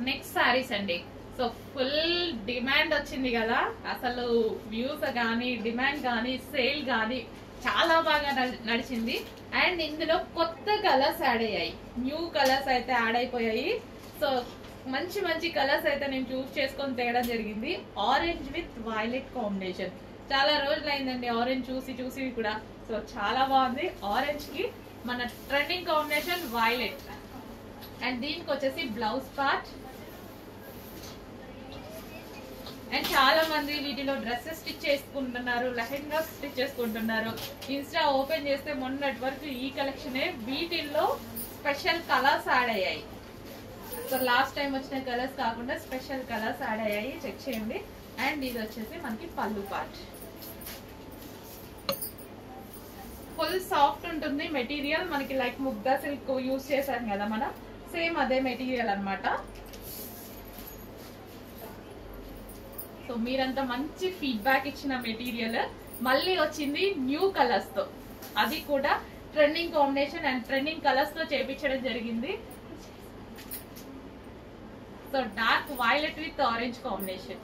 Next saris అండి. So full demand వచ్చింది కదా, అసలు వ్యూస్ కానీ డిమాండ్ కానీ సేల్ కానీ చాలా బాగా నడిచింది. అండ్ ఇందులో కొత్త కలర్స్ యాడ్ అయ్యాయి, న్యూ కలర్స్ అయితే యాడ్ అయిపోయాయి. సో మంచి మంచి కలర్స్ అయితే నేను చూస్ చేసుకొని తేయడం జరిగింది. Orange with violet combination. చాలా రోజులు అయిందండి ఆరెంజ్ చూసి చూసి కూడా. సో చాలా బాగుంది. ఆరెంజ్ కి మన ట్రెండింగ్ కాంబినేషన్ వైలెట్. అండ్ దీనికి వచ్చేసి బ్లౌజ్ పార్ట్. అండ్ చాలా మంది వీటిలో డ్రెస్సెస్ స్టిచ్ చేసుకుంటున్నారు, లెహెంగా స్టిచ్ చేసుకుంటున్నారు. ఇన్స్టా ఓపెన్ చేస్తే మొన్నటి వరకు ఈ కలెక్షనే. వీటిల్లో స్పెషల్ కలర్స్ యాడ్ అయ్యాయి. సో లాస్ట్ టైం వచ్చిన కలర్స్ కాకుండా స్పెషల్ కలర్స్ యాడ్ అయ్యాయి, చెక్ చేయండి. అండ్ ఇది వచ్చేసి మనకి పళ్ళు పార్ట్. ఫుల్ సాఫ్ట్ ఉంటుంది మెటీరియల్ మనకి, లైక్ ముగ్గా సిల్క్ యూజ్ చేశాం కదా మనం, సేమ్ అదే మెటీరియల్ అన్నమాట. సో మీరంతా మంచి ఫీడ్బ్యాక్ ఇచ్చిన మెటీరియల్ మళ్ళీ వచ్చింది న్యూ కలర్స్ తో, అది కూడా trending combination and trending colours తో చేపించడం జరిగింది. So dark violet with orange combination.